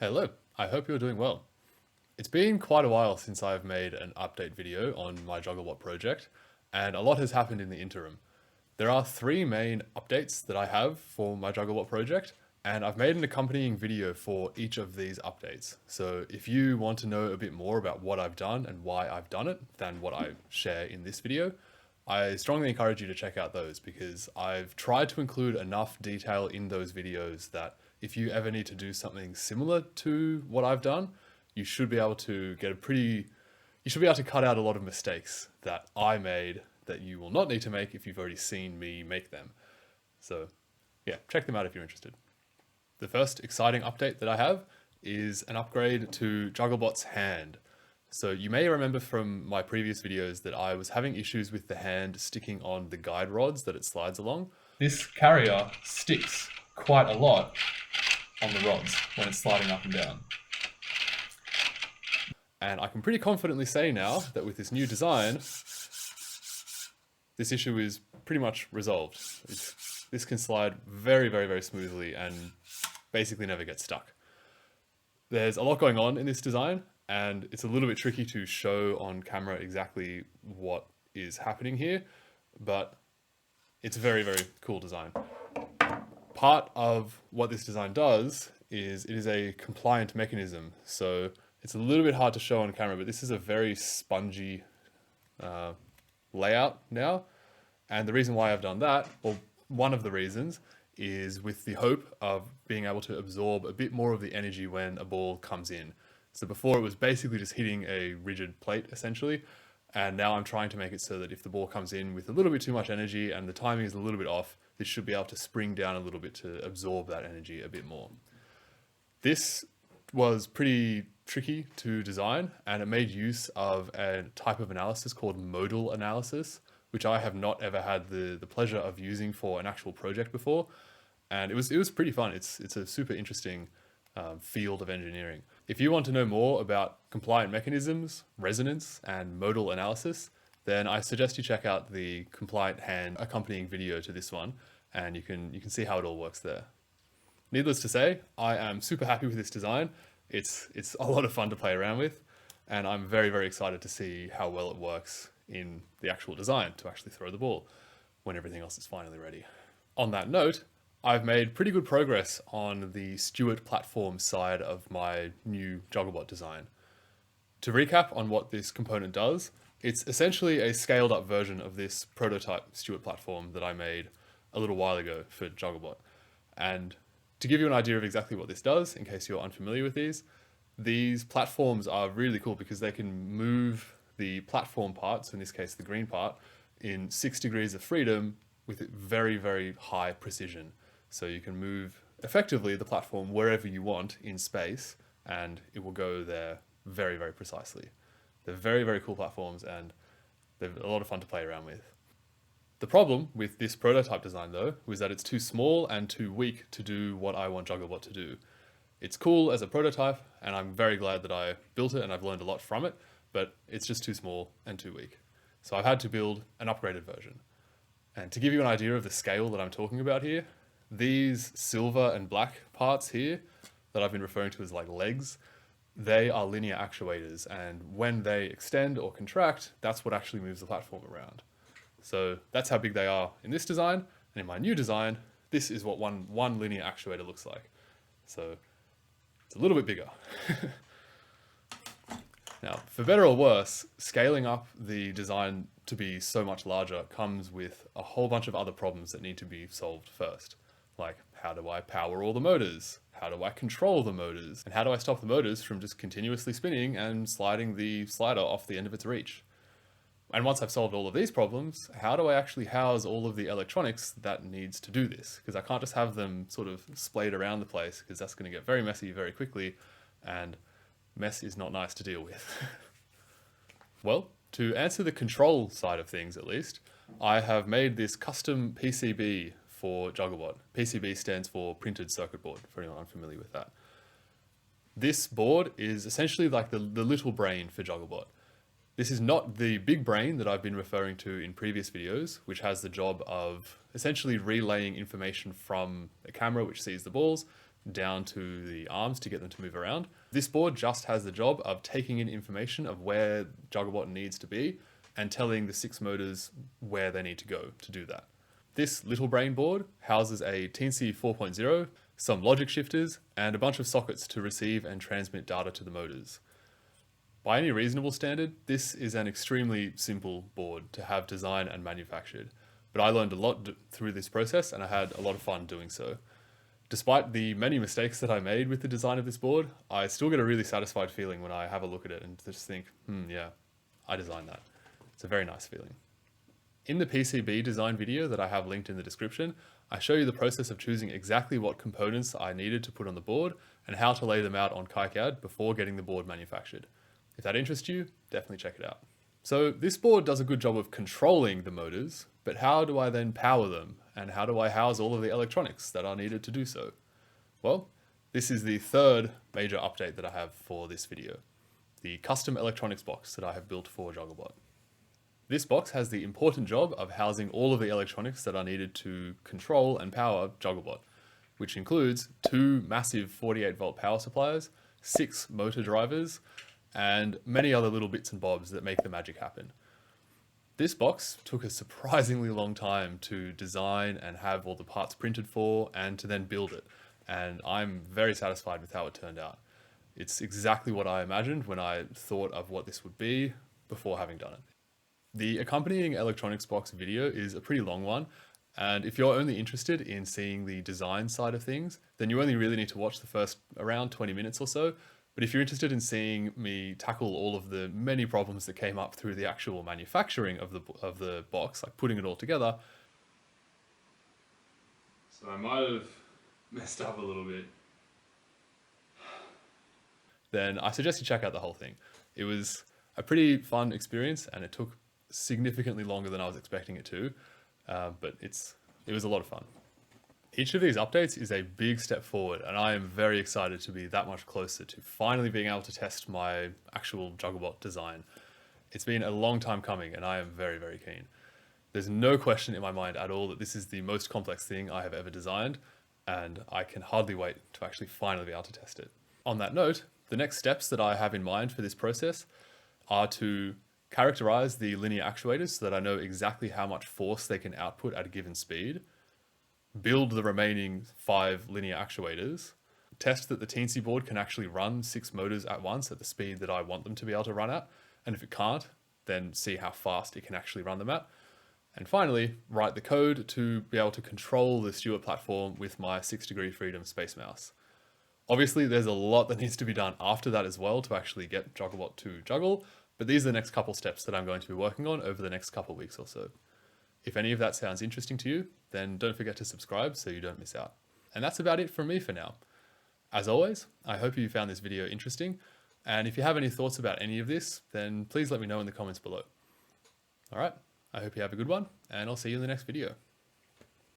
Hello, I hope you're doing well. It's been quite a while since I've made an update video on my Jugglebot project, and a lot has happened in the interim. There are three main updates that I have for my Jugglebot project, and I've made an accompanying video for each of these updates. So if you want to know a bit more about what I've done and why I've done it than what I share in this video, I strongly encourage you to check out those because I've tried to include enough detail in those videos that if you ever need to do something similar to what I've done, you should be able to you should be able to cut out a lot of mistakes that I made that you will not need to make if you've already seen me make them. So yeah, check them out if you're interested. The first exciting update that I have is an upgrade to Jugglebot's hand. So you may remember from my previous videos that I was having issues with the hand sticking on the guide rods that it slides along. This carrier sticks quite a lot on the rods when it's sliding up and down. And I can pretty confidently say now that with this new design, this issue is pretty much resolved. This can slide very, very, very smoothly and basically never gets stuck. There's a lot going on in this design, and it's a little bit tricky to show on camera exactly what is happening here, but it's a very, very cool design. Part of what this design does is it is a compliant mechanism. So it's a little bit hard to show on camera, but this is a very spongy layout now. And the reason why I've done that, or one of the reasons, is with the hope of being able to absorb a bit more of the energy when a ball comes in. So before it was basically just hitting a rigid plate essentially, and now I'm trying to make it so that if the ball comes in with a little bit too much energy and the timing is a little bit off, this should be able to spring down a little bit to absorb that energy a bit more. This was pretty tricky to design, and it made use of a type of analysis called modal analysis, which I have not ever had the pleasure of using for an actual project before. And it was pretty fun. It's a super interesting field of engineering. If you want to know more about compliant mechanisms, resonance, and modal analysis, then I suggest you check out the compliant hand accompanying video to this one, and you can see how it all works there. Needless to say, I am super happy with this design. It's a lot of fun to play around with, and I'm very, very excited to see how well it works in the actual design to actually throw the ball when everything else is finally ready. On that note, I've made pretty good progress on the Stewart platform side of my new Jugglebot design. To recap on what this component does, it's essentially a scaled up version of this prototype Stewart platform that I made a little while ago for Jugglebot. And to give you an idea of exactly what this does, in case you're unfamiliar with these platforms are really cool because they can move the platform part, so in this case the green part, in 6 degrees of freedom with very, very high precision. So you can move effectively the platform wherever you want in space, and it will go there very, very precisely. They're very, very cool platforms, and they're a lot of fun to play around with. The problem with this prototype design though, was that it's too small and too weak to do what I want Jugglebot to do. It's cool as a prototype, and I'm very glad that I built it and I've learned a lot from it, but it's just too small and too weak. So I've had to build an upgraded version. And to give you an idea of the scale that I'm talking about here, these silver and black parts here that I've been referring to as like legs, they are linear actuators, and when they extend or contract, that's what actually moves the platform around. So that's how big they are in this design, and in my new design, this is what one linear actuator looks like. So it's a little bit bigger. Now, for better or worse, scaling up the design to be so much larger comes with a whole bunch of other problems that need to be solved first. Like, how do I power all the motors? How do I control the motors? And how do I stop the motors from just continuously spinning and sliding the slider off the end of its reach? And once I've solved all of these problems, how do I actually house all of the electronics that needs to do this? Because I can't just have them sort of splayed around the place, because that's going to get very messy very quickly, and mess is not nice to deal with. Well, to answer the control side of things at least, I have made this custom PCB for Jugglebot. PCB stands for printed circuit board, for anyone unfamiliar with that. This board is essentially like the little brain for Jugglebot. This is not the big brain that I've been referring to in previous videos, which has the job of essentially relaying information from a camera which sees the balls down to the arms to get them to move around. This board just has the job of taking in information of where Jugglebot needs to be and telling the 6 motors where they need to go to do that. This little brain board houses a Teensy 4.0, some logic shifters, and a bunch of sockets to receive and transmit data to the motors. By any reasonable standard, this is an extremely simple board to have designed and manufactured, but I learned a lot through this process and I had a lot of fun doing so. Despite the many mistakes that I made with the design of this board, I still get a really satisfied feeling when I have a look at it and just think, yeah, I designed that. It's a very nice feeling. In the PCB design video that I have linked in the description, I show you the process of choosing exactly what components I needed to put on the board and how to lay them out on KiCad before getting the board manufactured. If that interests you, definitely check it out. So this board does a good job of controlling the motors, but how do I then power them? And how do I house all of the electronics that are needed to do so? Well, this is the third major update that I have for this video, the custom electronics box that I have built for Jugglebot. This box has the important job of housing all of the electronics that are needed to control and power Jugglebot, which includes 2 massive 48-volt power supplies, 6 motor drivers, and many other little bits and bobs that make the magic happen. This box took a surprisingly long time to design and have all the parts printed for and to then build it, and I'm very satisfied with how it turned out. It's exactly what I imagined when I thought of what this would be before having done it. The accompanying electronics box video is a pretty long one, and if you're only interested in seeing the design side of things, then you only really need to watch the first around 20 minutes or so. But if you're interested in seeing me tackle all of the many problems that came up through the actual manufacturing of the box, like putting it all together. So I might have messed up a little bit. Then I suggest you check out the whole thing. It was a pretty fun experience and it took significantly longer than I was expecting it to, but it was a lot of fun. Each of these updates is a big step forward, and I am very excited to be that much closer to finally being able to test my actual Jugglebot design. It's been a long time coming, and I am very, very keen. There's no question in my mind at all that this is the most complex thing I have ever designed, and I can hardly wait to actually finally be able to test it. On that note, the next steps that I have in mind for this process are to characterize the linear actuators so that I know exactly how much force they can output at a given speed, build the remaining 5 linear actuators, test that the Teensy board can actually run 6 motors at once at the speed that I want them to be able to run at, and if it can't, then see how fast it can actually run them at, and finally, write the code to be able to control the Stewart platform with my 6° freedom space mouse. Obviously, there's a lot that needs to be done after that as well to actually get Jugglebot to juggle, but these are the next couple steps that I'm going to be working on over the next couple of weeks or so. If any of that sounds interesting to you, then don't forget to subscribe so you don't miss out. And that's about it from me for now. As always, I hope you found this video interesting, and if you have any thoughts about any of this, then please let me know in the comments below. Alright, I hope you have a good one, and I'll see you in the next video.